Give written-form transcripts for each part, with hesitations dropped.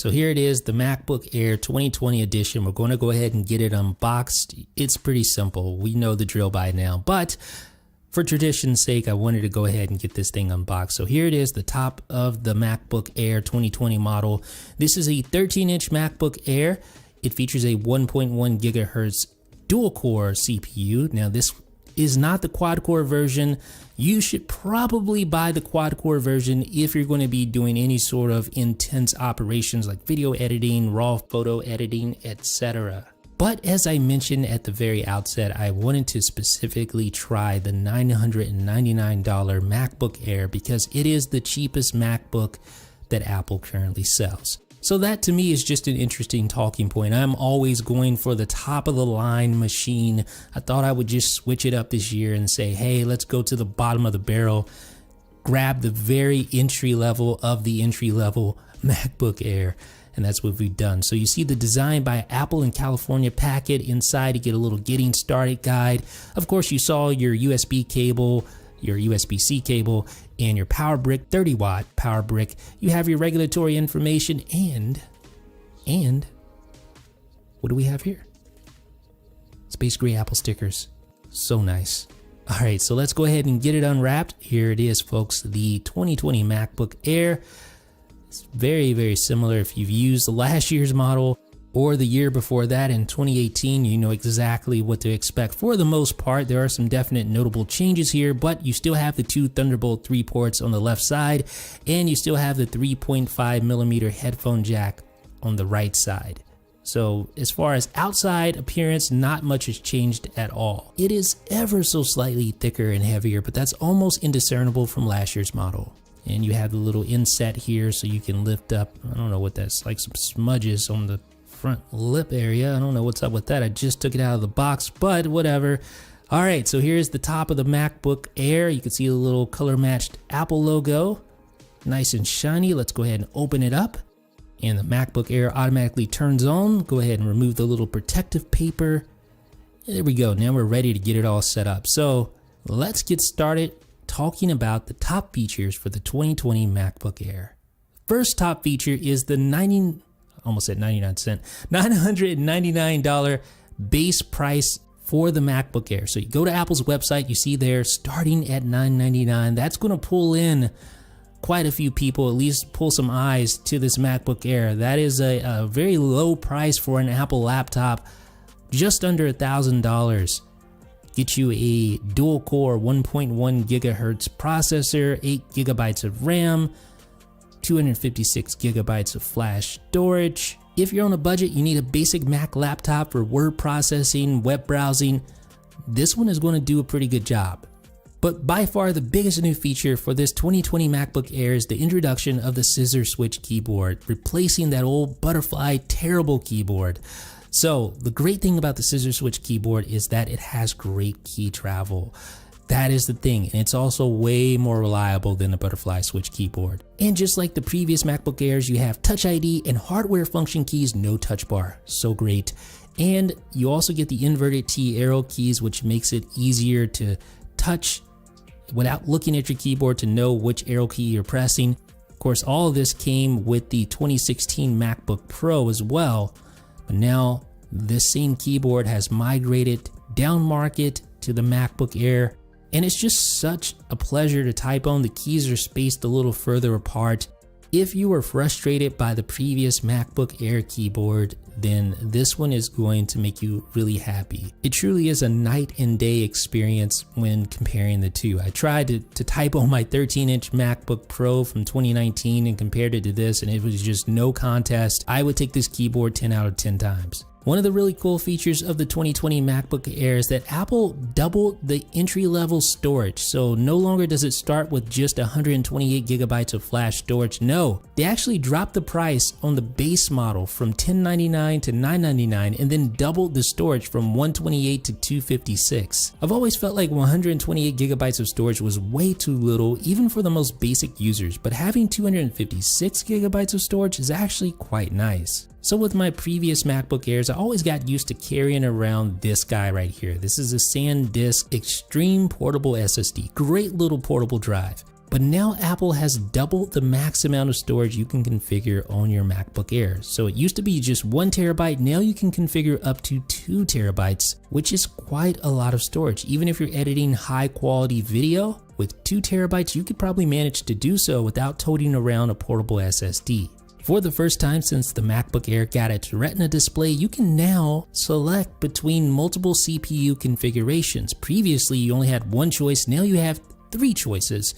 so here it is, the MacBook Air 2020 edition. We're going to go ahead and get it unboxed. It's pretty simple. We know the drill by now, but for tradition's sake, I wanted to go ahead and get this thing unboxed. So here it is, the top of the MacBook Air 2020 model. This is a 13-inch MacBook Air. It features a 1.1 gigahertz dual-core CPU. Now, this is not the quad-core version. You should probably buy the quad-core version if you're going to be doing any sort of intense operations like video editing, raw photo editing, etc. But as I mentioned at the very outset, I wanted to specifically try the $999 MacBook Air because it is the cheapest MacBook that Apple currently sells. So that to me is just an interesting talking point. I'm always going for the top of the line machine. I thought I would just switch it up this year and say, hey, let's go to the bottom of the barrel, grab the very entry level of the entry level MacBook Air. And that's what we've done. So you see the design by Apple in California packet. Inside you get a little getting started guide. Of course, you saw your USB cable, your USB-C cable, and your power brick, 30-watt power brick. You have your regulatory information and what do we have here? Space gray Apple stickers. So nice. All right, so let's go ahead and get it unwrapped. Here it is, folks, the 2020 MacBook Air. It's very, very similar. If you've used the last year's model or the year before that in 2018, you know exactly what to expect. For the most part, there are some definite notable changes here, but you still have the two Thunderbolt 3 ports on the left side, and you still have the 3.5mm headphone jack on the right side. So as far as outside appearance, not much has changed at all. It is ever so slightly thicker and heavier, but that's almost indiscernible from last year's model. And you have the little inset here so you can lift up, I don't know what that's like, some smudges on the front lip area. I don't know what's up with that. I just took it out of the box, but whatever. All right, so here's the top of the MacBook Air. You can see the little color matched Apple logo, nice and shiny. Let's go ahead and open it up. And the MacBook Air automatically turns on. Go ahead and remove the little protective paper. There we go. Now we're ready to get it all set up. So let's get started talking about the top features for the 2020 MacBook Air. First top feature is the $999 base price for the MacBook Air. So you go to Apple's website, you see there starting at $999. That's going to pull in quite a few people, at least pull some eyes to this MacBook Air. That is a very low price for an Apple laptop, just under $1,000. Get you a dual core 1.1 gigahertz processor, 8 gigabytes of RAM, 256 gigabytes of flash storage. If you're on a budget, you need a basic Mac laptop for word processing, web browsing. This one is going to do a pretty good job. But by far the biggest new feature for this 2020 MacBook Air is the introduction of the scissor switch keyboard, replacing that old butterfly terrible keyboard. So the great thing about the scissor switch keyboard is that it has great key travel. That is the thing, and it's also way more reliable than the butterfly switch keyboard. And just like the previous MacBook Airs, you have Touch ID and hardware function keys, no touch bar. So great. And you also get the inverted T arrow keys, which makes it easier to touch without looking at your keyboard to know which arrow key you're pressing. Of course, all of this came with the 2016 MacBook Pro as well. But now this same keyboard has migrated down market to the MacBook Air, and it's just such a pleasure to type on. The keys are spaced a little further apart. If you were frustrated by the previous MacBook Air keyboard, then this one is going to make you really happy. It truly is a night and day experience when comparing the two. I tried to type on my 13-inch MacBook Pro from 2019 and compared it to this, and it was just no contest. I would take this keyboard 10 out of 10 times. One of the really cool features of the 2020 MacBook Air is that Apple doubled the entry-level storage. So no longer does it start with just 128 gigabytes of flash storage. No, they actually dropped the price on the base model from $1099 to $999 and then doubled the storage from 128 to 256. I've always felt like 128 gigabytes of storage was way too little, even for the most basic users, but having 256 gigabytes of storage is actually quite nice. So with my previous MacBook Airs, I always got used to carrying around this guy right here. This is a SanDisk Extreme Portable SSD. Great little portable drive. But now Apple has doubled the max amount of storage you can configure on your MacBook Air. So it used to be just 1 terabyte, now you can configure up to 2 terabytes, which is quite a lot of storage. Even if you're editing high quality video, with 2 terabytes, you could probably manage to do so without toting around a portable SSD. For the first time since the MacBook Air got its Retina display, you can now select between multiple CPU configurations. Previously, you only had one choice, now you have 3 choices.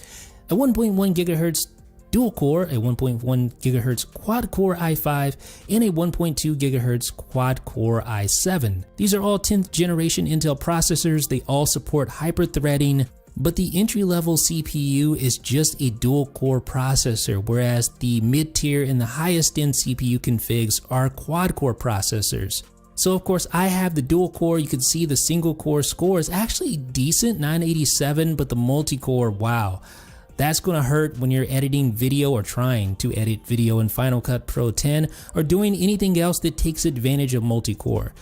A 1.1 GHz dual core, a 1.1 GHz quad core i5, and a 1.2 GHz quad core i7. These are all 10th generation Intel processors. They all support hyper-threading, but the entry-level CPU is just a dual core processor, whereas the mid-tier and the highest end CPU configs are quad core processors. So of course I have the dual core. You can see the single core score is actually decent, 987, but the multi-core, wow. That's gonna hurt when you're editing video or trying to edit video in Final Cut Pro 10 or doing anything else that takes advantage of multi-core.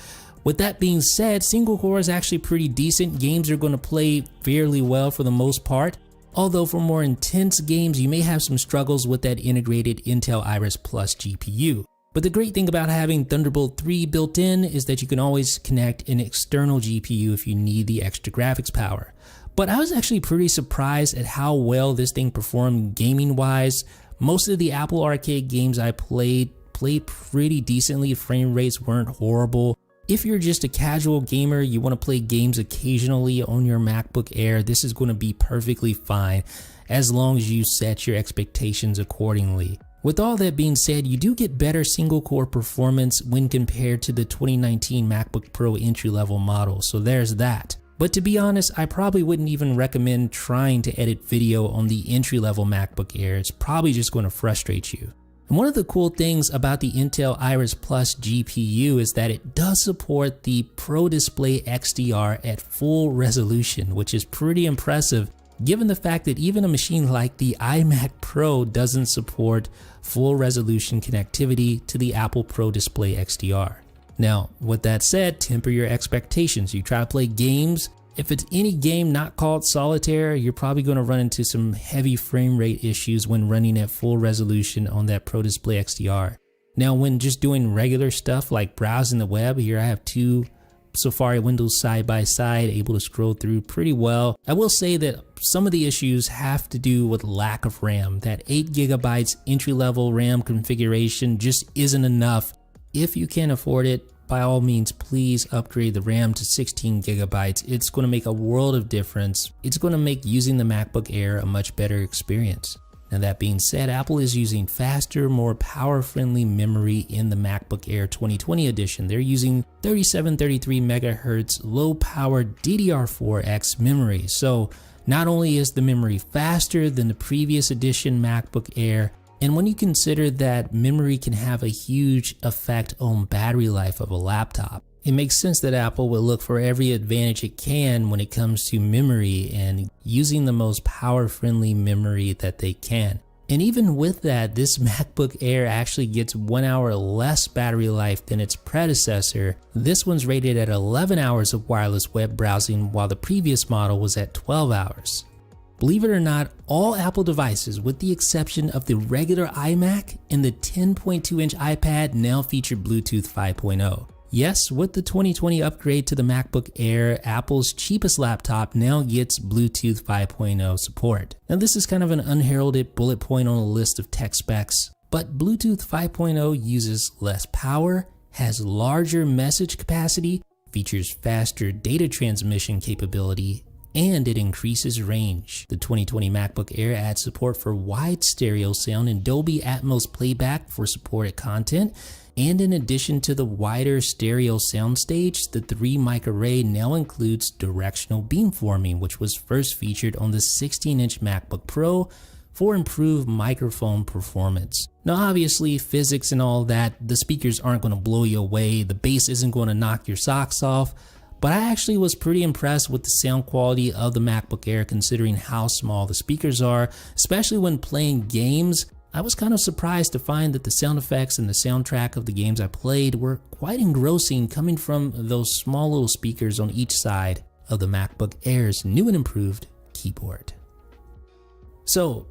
With that being said, single core is actually pretty decent. Games are gonna play fairly well for the most part. Although for more intense games, you may have some struggles with that integrated Intel Iris Plus GPU. But the great thing about having Thunderbolt 3 built in is that you can always connect an external GPU if you need the extra graphics power. But I was actually pretty surprised at how well this thing performed gaming wise. Most of the Apple Arcade games I played pretty decently. Frame rates weren't horrible. If you're just a casual gamer, you want to play games occasionally on your MacBook Air, this is going to be perfectly fine as long as you set your expectations accordingly. With all that being said, you do get better single core performance when compared to the 2019 MacBook Pro entry-level model, so there's that. But to be honest, I probably wouldn't even recommend trying to edit video on the entry-level MacBook Air. It's probably just going to frustrate you. And one of the cool things about the Intel Iris Plus GPU is that it does support the Pro Display XDR at full resolution, which is pretty impressive given the fact that even a machine like the iMac Pro doesn't support full resolution connectivity to the Apple Pro Display XDR. Now, with that said, temper your expectations. You try to play games. If it's any game not called solitaire, you're probably going to run into some heavy frame rate issues when running at full resolution on that Pro Display XDR. Now, when just doing regular stuff like browsing the web, here I have 2 Safari windows side by side, able to scroll through pretty well. I will say that some of the issues have to do with lack of RAM. That 8 GB entry-level RAM configuration just isn't enough. If you can't afford it, by all means, please upgrade the RAM to 16 GB. It's going to make a world of difference. It's going to make using the MacBook Air a much better experience. Now that being said, Apple is using faster, more power-friendly memory in the MacBook Air 2020 edition. They're using 3733 MHz low-power DDR4X memory. So not only is the memory faster than the previous edition MacBook Air, and when you consider that memory can have a huge effect on battery life of a laptop, it makes sense that Apple will look for every advantage it can when it comes to memory and using the most power-friendly memory that they can. And even with that, this MacBook Air actually gets 1 hour less battery life than its predecessor. This one's rated at 11 hours of wireless web browsing, while the previous model was at 12 hours. Believe it or not, all Apple devices, with the exception of the regular iMac and the 10.2-inch iPad, now feature Bluetooth 5.0. Yes, with the 2020 upgrade to the MacBook Air, Apple's cheapest laptop now gets Bluetooth 5.0 support. Now this is kind of an unheralded bullet point on a list of tech specs, but Bluetooth 5.0 uses less power, has larger message capacity, features faster data transmission capability, and it increases range. The 2020 MacBook Air adds support for wide stereo sound and Dolby Atmos playback for supported content. And in addition to the wider stereo soundstage, the 3-mic array now includes directional beamforming, which was first featured on the 16-inch MacBook Pro for improved microphone performance. Now obviously, physics and all that, the speakers aren't going to blow you away, the bass isn't going to knock your socks off, but I actually was pretty impressed with the sound quality of the MacBook Air considering how small the speakers are, especially when playing games. I was kind of surprised to find that the sound effects and the soundtrack of the games I played were quite engrossing coming from those small little speakers on each side of the MacBook Air's new and improved keyboard. So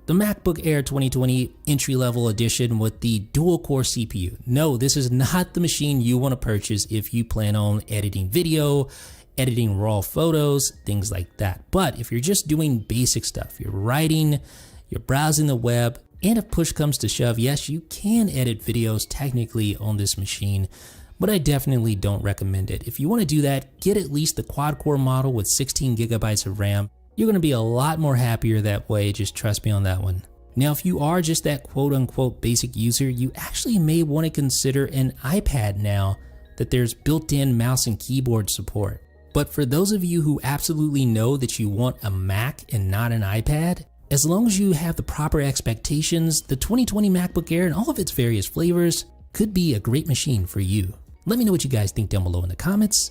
the MacBook Air 2020 entry-level edition with the dual-core CPU. No, this is not the machine you want to purchase if you plan on editing video, editing raw photos, things like that. But if you're just doing basic stuff, you're writing, you're browsing the web, and if push comes to shove, yes, you can edit videos technically on this machine, but I definitely don't recommend it. If you want to do that, get at least the quad-core model with 16 gigabytes of RAM. You're going to be a lot more happier that way, just trust me on that one. Now, if you are just that quote-unquote basic user, you actually may want to consider an iPad now that there's built-in mouse and keyboard support. But for those of you who absolutely know that you want a Mac and not an iPad, as long as you have the proper expectations, the 2020 MacBook Air and all of its various flavors could be a great machine for you. Let me know what you guys think down below in the comments.